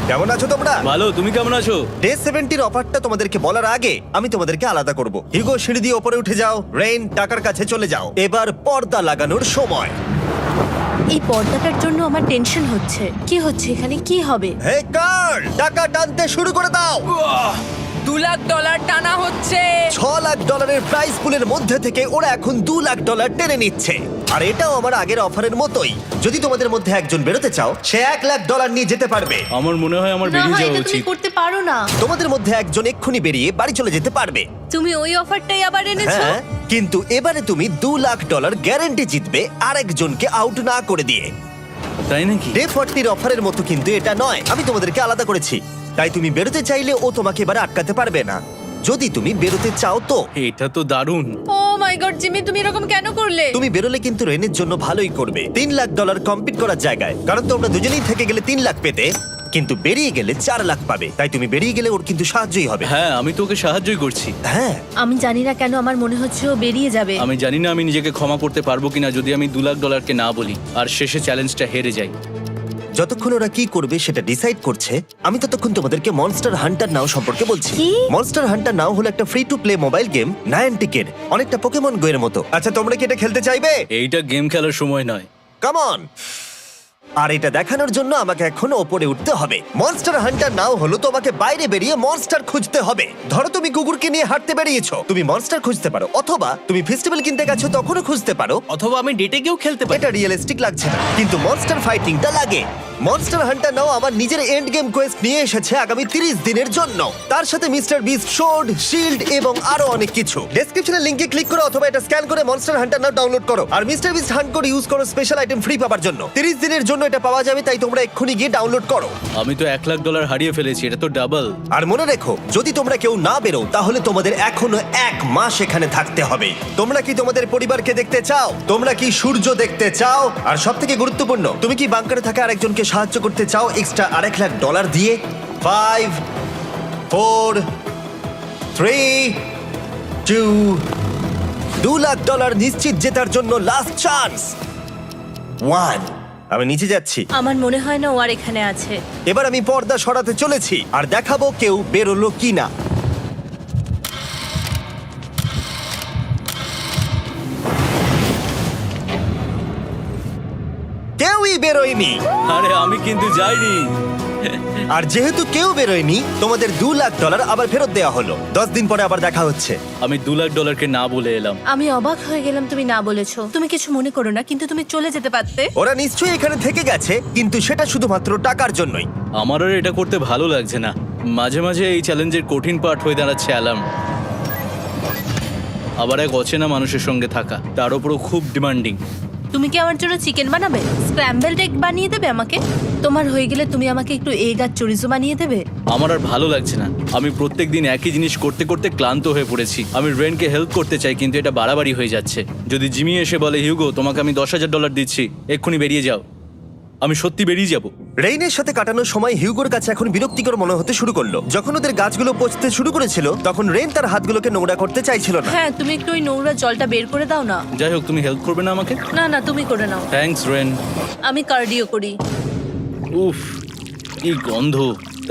কেমন আছো তোমরা? ভালো, তুমি কেমন আছো? ডে 70-র অফারটা তোমাদেরকে বলার আগে আমি তোমাদেরকে আলাদা করব। হিউগো, সিঁড়ি দিয়ে ওপরে উঠে যাও। রেইন, টাকার কাছে চলে যাও। এবার পর্দা লাগানোর সময়। এই পর্দাটার জন্য আমার টেনশন হচ্ছে। কি হচ্ছে এখানে? কি হবে? হে কার্ল, টাকা টানতে শুরু করে দাও। $2 লাখ টানা হচ্ছে। $6 লাখ প্রাইস পুলের মধ্যে থেকে ওরা এখন $2 লাখ টেনে নিচ্ছে। আর এটাও আমার আগের অফারের মতোই। যদি তোমাদের মধ্যে একজন বেরোতে চাও, সে $1 লাখ নিয়ে যেতে পারবে। আমার মনে হয় আমার না বেরিয়ে হয় যাওয়া এটা তুমি উচিত। করতে পারো না। তোমাদের মধ্যে একজন এক্ষুনি বেরিয়ে বাড়ি চলে যেতে পারবে। তুমি ওই অফারটাই আবার এনেছো। হ্যাঁ, কিন্তু এবারে তুমি $2 লাখ গ্যারান্টি জিতবে আরেকজনকে আউট না করে দিয়ে। তাই নাকি? ডে 40-র অফারের মতো কিন্তু এটা নয়। আমি তোমাদেরকে আলাদা করেছি, তাই তুমি বেরোতে চাইলে ও তোমাকে এবারে আটকাতে পারবে না। যদি তুমি বেরোতে চাও তো। এটা তো দারুণ। ও মাই গড জিমি, তুমি এরকম কেন করলে? তুমি বেরোলে কিন্তু রেনের জন্য ভালোই করবে। $3 লাখ কম্পিট করার জায়গায়, কারণ তোমরা দুজনেই থেকে গেলে 3 লাখ পেতে, কিন্তু বেরিয়ে গেলে 4 লাখ পাবে। তাই তুমি বেরিয়ে গেলে ওর কিন্তু সাহায্যই হবে। হ্যাঁ, আমি তোকে সাহায্যই করছি। হ্যাঁ, আমি জানি না কেন আমার মনে হচ্ছে ও বেরিয়ে যাবে। আমি জানি না আমি নিজেকে ক্ষমা করতে পারবো কিনা যদি আমি $2 লাখ না বলি আর শেষে চ্যালেঞ্জটা হেরে যাই। যতক্ষণ ওরা কি করবে সেটা ডিসাইড করছে, আমি ততক্ষণ তোমাদেরকে মনস্টার হান্টার নাও সম্পর্কে বলছি। কি? মনস্টার হান্টার নাও হলো একটা free to play mobile game, নায়ান্টিকের, অনেকটা পোকেমন গো এর মতো। আচ্ছা, তোমরা কি এটা খেলতে চাইবে? এইটা গেম খেলার সময় নয়। Come on. আর এটা দেখানোর জন্য আমাকে এখন ওপরে উঠতে হবে। মনস্টার হান্টার নাও হলো তোমাকে বাইরে বেরিয়ে মনস্টার খুঁজতে হবে। ধরো তুমি কুকুরকে নিয়ে হাঁটতে বেরিয়েছো, তুমি মনস্টার খুঁজতে পারো, অথবা তুমি ফেস্টিভ্যাল কিনতে গেছো তখনও খুঁজতে পারো। অথবা আমি ডেটে গিয়েও খেলতে পারি। এটা রিয়েলিস্টিক লাগছে না, কিন্তু মনস্টার ফাইটিংটা লাগে। মনস্টার হান্টার নাও আমার নিজের এন্ড গেম কোয়েস্ট নিয়ে এসেছে আগামী 30 দিনের জন্য। তার সাথে মিস্টার বিস্ট সোর্ড, শিল্ড এবং আরো অনেক কিছু। ডেসক্রিপশনের লিংকে ক্লিক করো অথবা এটা স্ক্যান করে মনস্টার হান্টার নাও ডাউনলোড করো। আর মিস্টার বিস্ট হান্ট করে ইউজ করো স্পেশাল আইটেম ফ্রি পাওয়ার জন্য। 30 দিনের জন্য এটা পাওয়া যাবে, তাই তোমরা এক্ষুনি গিয়ে ডাউনলোড করো। আমি তো $1 লাখ হারিয়ে ফেলেছি, এটা তো ডাবল। আর মনে রেখো, যদি তোমরা কেউ না বেরো তাহলে তোমাদের এখনো 1 মাস এখানে থাকতে হবে। তোমরা কি তোমাদের পরিবারকে দেখতে চাও? তোমরা কি সূর্য দেখতে চাও? আর সবথেকে গুরুত্বপূর্ণ, তুমি কি বাংকারে থাকা আরেকজনকে সাহায্য করতে চাও এক্সট্রা $1 লাখ দিয়ে? 5 4 3 2 $2 লাখ নিশ্চিত জেতার জন্য লাস্ট চান্স। 1। আমি নিচে যাচ্ছি। আমার মনে হয় না ও আর এখানে আছে। এবার আমি পর্দা সরাতে চলেছি আর দেখাবো কেউ বেরোলো কিনা। কেউই বেরোয়নি। আরে আমি কিন্তু যাইনি। আর যেহেতু কেউ বেরোয়নি, তোমাদের $2 লাখ আবার ফেরত দেওয়া হলো। 10 দিন পরে আবার দেখা হচ্ছে। আমি $2 লাখ না বলে এলাম। আমি অবাক হয়ে গেলাম তুমি না বলেছো। তুমি কিছু মনে করো না, কিন্তু তুমি চলে যেতে পারতে। ওরা নিশ্চয়ই এখানে থেকে গেছে, কিন্তু সেটা শুধুমাত্র টাকার জন্যই। আমার আর এটা করতে ভালো লাগছে না। মাঝে মাঝে এই চ্যালেঞ্জের কঠিন পার্ট হয়ে দাঁড়াচ্ছে অ্যালার্ম। আবার এক অচেনা মানুষের সঙ্গে থাকা, তার উপরও খুব ডিমান্ডিং। তুমি কি আমার জন্য চিকেন বানাবে? স্ক্র্যাম্বলড এগ বানিয়ে দেবে আমাকে? তোমার হয়ে গেলে তুমি আমাকে একটু এগ আর চরিজো বানিয়ে দেবে? আমার আর ভালো লাগছে না। আমি প্রত্যেকদিন একই জিনিস করতে করতে ক্লান্ত হয়ে পড়েছি। আমি রেনকে হেল্প করতে চাই, কিন্তু এটা বাড়াবাড়ি হয়ে যাচ্ছে। যদি জিমি এসে বলে, হিউগো তোমাকে আমি $10,000 দিচ্ছি, এক্ষুনি বেরিয়ে যাও, আমি সত্যি বেরিয়ে যাব। রেইনের সাথে কাটানোর সময় হিউগোর কাছে এখন বিরক্তিকর মনে হতে শুরু করলো। যখন ওদের গাছগুলো পচতে শুরু করেছিল, তখন রেইন তার হাতগুলোকে নোংরা করতে চাইছিল না। হ্যাঁ, তুমি একটু ওই নোংরা জলটা বের করে দাও না। যাই হোক, তুমি হেল্প করবে না আমাকে? না না, তুমি করে নাও। Thanks Ren. আমি কার্ডিও করি। উফ, কি গন্ধ।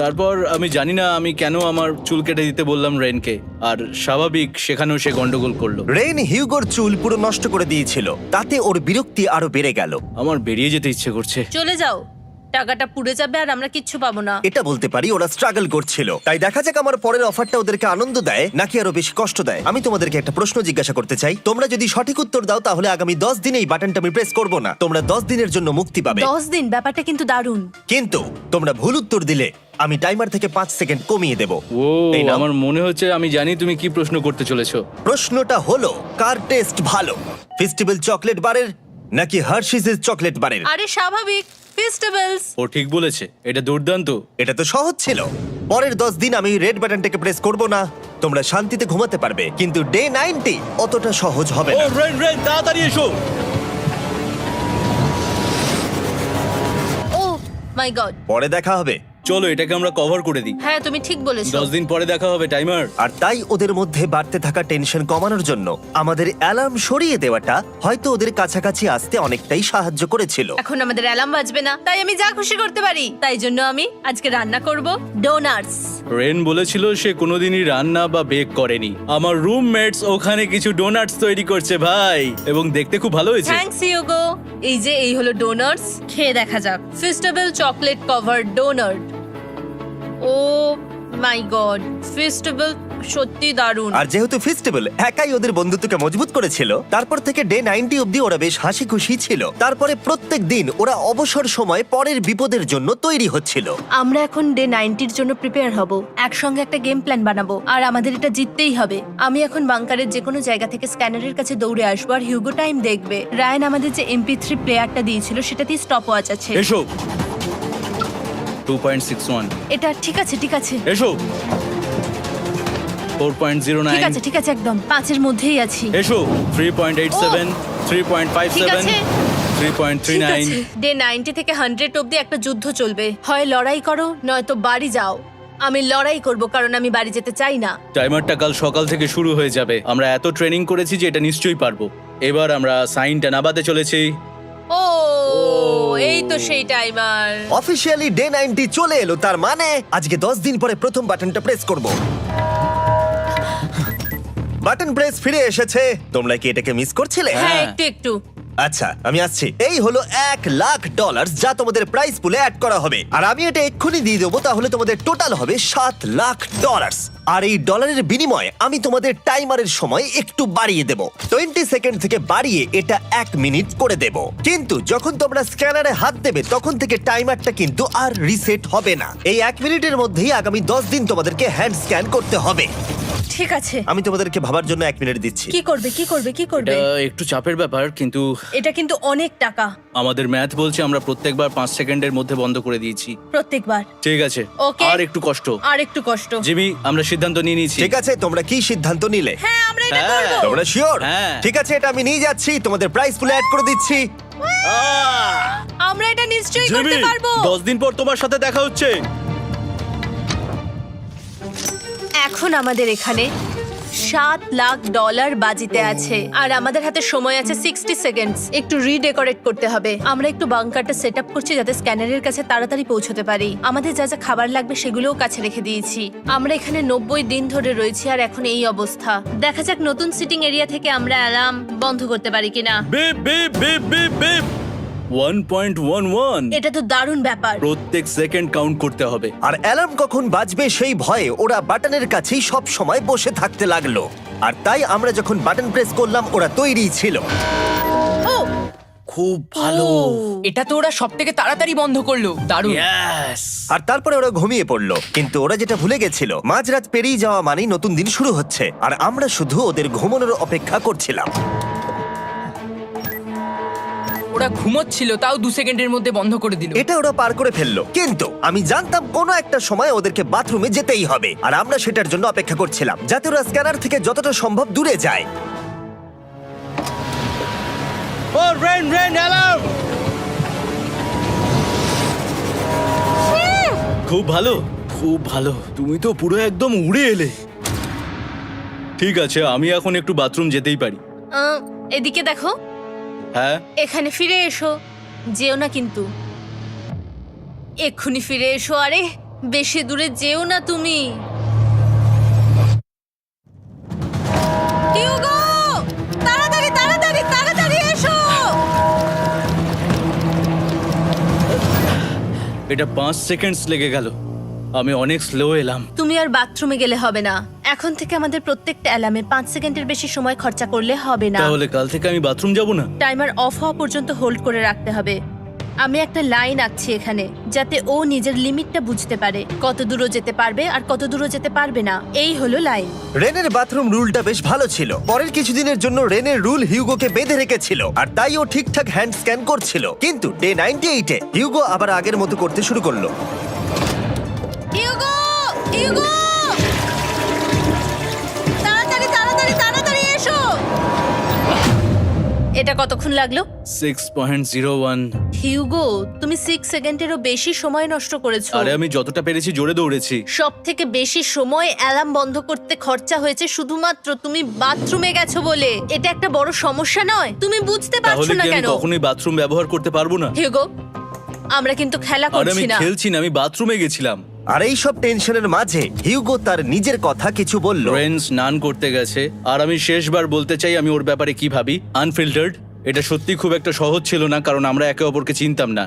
তারপর আমি জানি না আমি কেন আমার চুল কেটে দিতে বললাম রেনকে, আর স্বাভাবিক সেখানেও সে গন্ডগোল করলো। রেইন হিউগোর চুল পুরো নষ্ট করে দিয়েছিল, তাতে ওর বিরক্তি আরো বেড়ে গেল। আমার বেরিয়ে যেতে ইচ্ছে করছে। চলে যাও, টাকাটা পুড়ে যাবে আর আমরা কিচ্ছু পাবো না। এটা বলতে পারি ওরা স্ট্রাগল করছিল। তাই দেখা যাক আমার পরের অফারটা ওদেরকে আনন্দ দেয় নাকি আরো বেশি কষ্ট দেয়। আমি তোমাদেরকে একটা প্রশ্ন জিজ্ঞাসা করতে চাই। তোমরা যদি সঠিক উত্তর দাও তাহলে আগামী 10 দিনে এই বাটনটা আমি প্রেস করব না। তোমরা 10 দিনের জন্য মুক্তি পাবে। 10 দিন? ব্যাপারটা কিন্তু দারুণ। কিন্তু তোমরা ভুল উত্তর দিলে আমি টাইমার থেকে 5 সেকেন্ড কমিয়ে দেব। ও এই নাও। আমার মনে হচ্ছে আমি জানি তুমি কি প্রশ্ন করতে চলেছো। প্রশ্নটা হলো কার টেস্ট ভালো, ফেস্টিভ্যাল চকলেট বারের নাকি হার্শিসের চকলেট বারের? আরে স্বাভাবিক, ফেস্টিভ্যালস। ও ঠিক বলেছে, এটা দুর্দান্ত। এটা তো সহজ ছিল। পরের 10 দিন আমি রেড বাটনটাকে প্রেস করব না, তোমরা শান্তিতে ঘুমাতে পারবে। কিন্তু ডে 90 অতটা সহজ হবে ও না। রেন রেন তাড়াতাড়ি এসো। ও মাই গড। পরে দেখা হবে। চলো এটাকে আমরা কভার করে দিই। হ্যাঁ তুমি ঠিক বলেছো। 10 দিন পরে দেখা হবে টাইমার। আর তাই ওদের মধ্যে বাড়তে থাকা টেনশন কমানোর জন্য আমাদের অ্যালার্ম সরিয়ে দেওয়াটা হয়তো ওদের কাছাকাছি আসতে অনেকটাই সাহায্য করেছিল। এখন আমাদের অ্যালার্ম বাজবে না, তাই আমি যা খুশি করতে পারি। তাই জন্য আমি আজকে রান্না করব ডোনাটস। রেন বলেছিল সে কোনোদিনই রান্না বা বেক করেনি। আমার রুমমেটস ওখানে কিছু ডোনাটস তৈরি করছে ভাই, এবং দেখতে খুব ভালো হয়েছে। থ্যাঙ্কস ইয়োগো। এই হলো ডোনাটস, খেয়ে দেখা যাক। Festival chocolate cover donut. Oh my god, festival সত্যি দারুণ। আর যেহেতু ফেস্টিভ্যাল একাই ওদের বন্ধুত্বকে মজবুত করেছিল, তারপর থেকে ডে 90 অব্দি ওরা বেশ হাসি খুশি ছিল। তারপরে প্রত্যেক দিন ওরা অবসর সময় পরের বিপদের জন্য তৈরি হচ্ছিল। আমরা এখন ডে 90-র জন্য প্রিপেয়ার হব। একসঙ্গে একটা গেম প্ল্যান বানাবো, আর আমাদের এটা জিততেই হবে। আমি এখন বাংকারের যে কোনো জায়গা থেকে স্ক্যানারের কাছে দৌড়ে আসবো, আর হিউগো টাইম দেখবে। রায়ান আমাদের যে MP3 প্লেয়ারটা দিয়েছিল সেটাতেই স্টপ ওয়াচ আছে। এসো 2.61। এটা ঠিক আছে, ঠিক আছে, এসো 4.09। ঠিক আছে, ঠিক আছে, একদম 5-এর মধ্যেই আছি। এসো 3.87, ঠিক 3.57, আছে, ঠিক 3.39। আছে। ডে 90 থেকে 100 অব্দি একটা যুদ্ধ চলবে। হয় লড়াই করো, নয়তো বাড়ি যাও। আমি লড়াই করব, কারণ আমি বাড়ি যেতে চাই না। টাইমারটা কাল সকাল থেকে শুরু হয়ে যাবে। আমরা এত ট্রেনিং করেছি যে এটা নিশ্চয়ই পারবো। এবার আমরা সাইনটা নাবাতে চলেছি। ও এই তো সেই টাইমার। অফিসিয়ালি ডে 90 চলে এলো, তার মানে আজকে 10 দিন পরে প্রথম বাটনটা প্রেস করব। বাটন প্রেস ফিরে এসেছে। তোমরা কি এটাকে মিস করছিলে? হ্যাঁ, একটু একটু। আচ্ছা আমি আসছি। এই হলো $1,00,000 যা তোমাদের প্রাইস পুলে অ্যাড করা হবে, আর আমি এটা এক্ষুনি দিয়ে দেবো। তাহলে তোমাদের টোটাল হবে $7,00,000। আর এই ডলারের বিনিময়ে আমি তোমাদের টাইমারের সময় একটু বাড়িয়ে দেব। 20 সেকেন্ড থেকে বাড়িয়ে এটা 1 মিনিট করে দেব। কিন্তু যখন তোমরা স্ক্যানারে হাত দেবে তখন থেকে টাইমারটা কিন্তু আর রিসেট হবে না। এই 1 মিনিটের মধ্যেই আগামী 10 দিন তোমাদেরকে হ্যান্ড স্ক্যান করতে হবে। ঠিক আছে। আমি তোমাদেরকে ভাবার জন্য 1 মিনিট দিচ্ছি। কি করবে, কি করবে, কি করবে? এটা একটু চাপের ব্যাপার, কিন্তু এটা কিন্তু অনেক টাকা। আমাদের ম্যাথ বলছে আমরা প্রত্যেকবার 5 সেকেন্ডের মধ্যে বন্ধ করে দিয়েছি। প্রত্যেকবার। ঠিক আছে, Okay. আর একটু কষ্ট। আর একটু কষ্ট। জিমি, আমরা সিদ্ধান্ত নিয়ে নিয়েছি। ঠিক আছে, তোমরা কি সিদ্ধান্ত নিলে? হ্যাঁ, আমরা এটা হ্যাঁ। করব। তোমরা শিওর? হ্যাঁ। ঠিক আছে, এটা আমি নিয়ে যাচ্ছি, তোমাদের প্রাইস পুলে অ্যাড করে দিচ্ছি। আমরা এটা নিশ্চয়ই জিমি, করতে পারবো। 10 দিন পর তোমার সাথে দেখা হচ্ছে। এখন আমাদের এখানে $7,00,000 বাজিতে আছে, আর আমাদের হাতে সময় আছে 60 সেকেন্ডস। একটু রিডেকোরেট করতে হবে। আমরা একটু বাংকারটা সেট আপ করছি যাতে স্ক্যানারের কাছে তাড়াতাড়ি পৌঁছতে পারি। আমাদের যা যা খাবার লাগবে সেগুলোও কাছে রেখে দিয়েছি। আমরা এখানে 90 দিন ধরে রয়েছি, আর এখন এই অবস্থা। দেখা যাক নতুন সিটিং এরিয়া থেকে আমরা অ্যালার্ম বন্ধ করতে পারি কিনা। Beep beep beep beep beep 1.11। এটা তো দারুণ ব্যাপার। প্রত্যেক সেকেন্ড কাউন্ট করতে হবে। আর অ্যালার্ম কখন বাজবে সেই ভয়ে ওরা বাটনের কাছেই সব সময় বসে থাকতে লাগলো। আর তাই আমরা যখন বাটন প্রেস করলাম ওরা তৈরি ছিল। ও খুব ভালো। এটা তো ওরা সবথেকে তাড়াতাড়ি বন্ধ করলো। দারুণ। ইয়েস। আর তারপরে ওরা ঘুমিয়ে পড়লো। কিন্তু ওরা যেটা ভুলে গেছিল, মাঝরাত পেরিয়ে যাওয়া মানেই নতুন দিন শুরু হচ্ছে, আর আমরা শুধু ওদের ঘুমানোর অপেক্ষা করছিলাম। ওরা ঘুমোচ্ছিল, তাও 2 সেকেন্ডের মধ্যে বন্ধ করে দিল। এটা ওরা পার করে ফেললো, কিন্তু আমি জানতাম কোনো একটা সময় ওদেরকে বাথরুমে যেতেই হবে, আর আমরা সেটার জন্য অপেক্ষা করছিলাম যাতে ওরা স্ক্যানার থেকে যতটা সম্ভব দূরে যায়। ও রেন রেন অ্যালার্ম। খুব ভালো, খুব ভালো। তুমি তো পুরো একদম উড়ে এলে। ঠিক আছে, আমি এখন একটু বাথরুম যেতেই পারি। এদিকে দেখো, হ্যাঁ, এখানে ফিরে এসো। যেও না কিন্তু, এক্ষুনি ফিরে এসো। আরে বেশি দূরে যেও না তুমি। হিউগো, তাড়াতাড়ি তাড়াতাড়ি তাড়াতাড়ি এসো। এটা 5 সেকেন্ডস লেগে গেল। আমি অনেক স্লো এলাম। তুমি আর বাথরুমে গেলে হবে না। এখন থেকে আমাদের প্রত্যেকটা অ্যালার্মে 5 সেকেন্ডের বেশি সময় খরচা করলে হবে না। তাহলে কাল থেকে আমি বাথরুম যাব না। টাইমার অফ হওয়া পর্যন্ত হোল্ড করে রাখতে হবে। আমি একটা লাইন আঁকছি এখানে যাতে ও নিজের লিমিটটা বুঝতে পারে, কত দূরও যেতে পারবে আর কত দূরও যেতে পারবে না। এই হলো লাইন। রেনের বাথরুম রুলটা বেশ ভালো ছিল। পরের কিছুদিনের জন্য রেনের রুল হিউগোকে বেঁধে রেখেছিল, আর তাই ও ঠিকঠাক হ্যান্ড স্ক্যান করছিল। কিন্তু ডে 98-এ হিউগো আবার আগের মতো করতে শুরু করলো। হিউগো, হিউগো, তাড়াতাড়ি তাড়াতাড়ি তাড়াতাড়ি এসো। এটা কতক্ষণ লাগলো? 6.01। হিউগো, তুমি 6 সেকেন্ডেরও বেশি সময় নষ্ট করেছো। আরে আমি যতটা পেরেছি জোরে দৌড়েছি। সব থেকে বেশি সময় অ্যালার্ম বন্ধ করতে খরচা হয়েছে শুধুমাত্র তুমি বাথরুমে গেছো বলে। এটা একটা বড় সমস্যা নয়? তুমি বুঝতে পারছো তাহলে না কি আমি কেন? কখনোই বাথরুম ব্যবহার করতে পারবো না? হিউগো, আমরা কিন্তু খেলা আরে আমি করছি না। খেলছি না, আমি বাথরুমে গেছিলাম। আর এই সব টেনশনের মাঝে হিউগো তার নিজের কথা কিছু বলল। রেন স্নান করতে গেছে, আর আমি শেষবার বলতে চাই আমি ওর ব্যাপারে কি ভাবি। আনফিল্টার্ড, এটা সত্যি খুব একটা সহজ ছিল না, কারণ আমরা একে অপরকে চিনতাম না।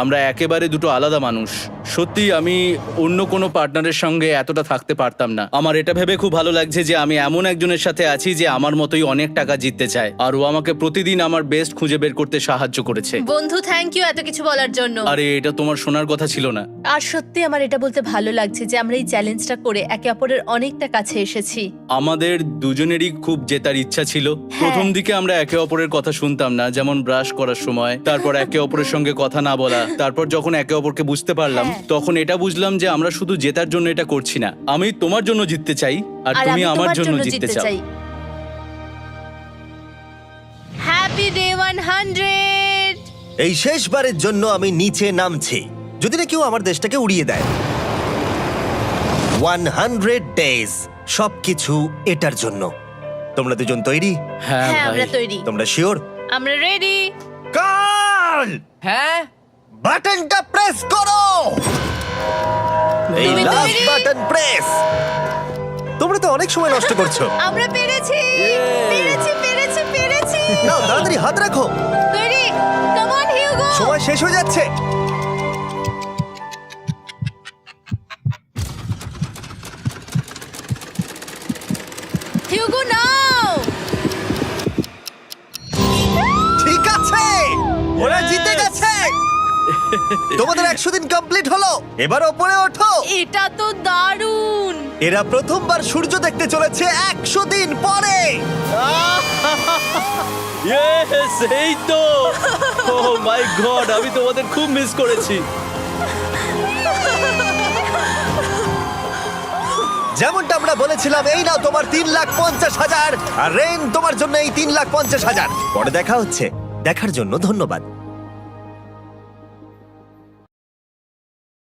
আমরা একেবারে দুটো আলাদা মানুষ। সত্যি আমি অন্য কোনো পার্টনারের সঙ্গে এতটা থাকতে পারতাম না। আমার এটা ভেবে খুব ভালো লাগছে যে আমি এমন একজনের সাথে আছি যে আমার মতোই অনেক টাকা জিততে চায়, আর ও আমাকে প্রতিদিন আমার বেস্ট খুঁজে বের করতে সাহায্য করেছে। বন্ধু, থ্যাংক ইউ এত কিছু বলার জন্য। আরে এটা তোমার শোনার কথা ছিল না। আর সত্যি আমার এটা বলতে ভালো লাগছে যে আমরা এই চ্যালেঞ্জটা করে একে অপরের অনেকটা কাছে এসেছি। আমাদের দুজনেরই খুব জেতার ইচ্ছা ছিল। প্রথম দিকে আমরা একে অপরের কথা শুনতাম না, যেমন ব্রাশ করার সময়, তারপর একে অপরের সঙ্গে কথা না বলা। তারপর যখন একে অপরকে বুঝতে পারলাম, তখন এটা বুঝলাম যে আমরা শুধু জেতার জন্য এটা করছি না। আমি তোমার জন্য জিততে চাই, আর আর তুমি আমি আমার তোমার জন্য জন্য জিততে জিততে চাও। চাই। Happy day 100। এই শেষবারের জন্য আমি নিচে নামছি, যদি না কেউ আমার দেশটাকে উড়িয়ে দেয়। 100 ডেজ, সবকিছু এটার জন্য। তোমরা দুজন তৈরি? হ্যাঁ হ্যাঁ, আমরা ভাই। তৈরি। তোমরা শিওর? আমরা রেডি। কাল হ্যাঁ, বাটনটা প্রেস করো। এই তুমি লাস্ট তৈরি? Button press. তোমরা তো অনেক সময় নষ্ট করছো। আমরা পেরেছি, পেরেছি, পেরেছি, পেরেছি। নাও তাড়াতাড়ি হাত রাখো, তৈরি? Come on Hugo. সময় শেষ হয়ে যাচ্ছে। হিউগো নাও। ঠিক আছে, ওরা জিতে গেছে। তোমাদের 100 দিন কমপ্লিট হলো, এবার ওপরে ওঠো। এটা তো দারুণ। এরা প্রথমবার সূর্য দেখতে চলেছে 100 দিন পরে। Yes, এই তো। Oh my God, আমি তোমাদের খুব মিস করেছি। যেমনটা আমরা বলেছিলাম, এই নাও তোমার 3,50,000, আর রেন তোমার জন্য এই 3,50,000। পরে দেখা হচ্ছে। দেখার জন্য ধন্যবাদ।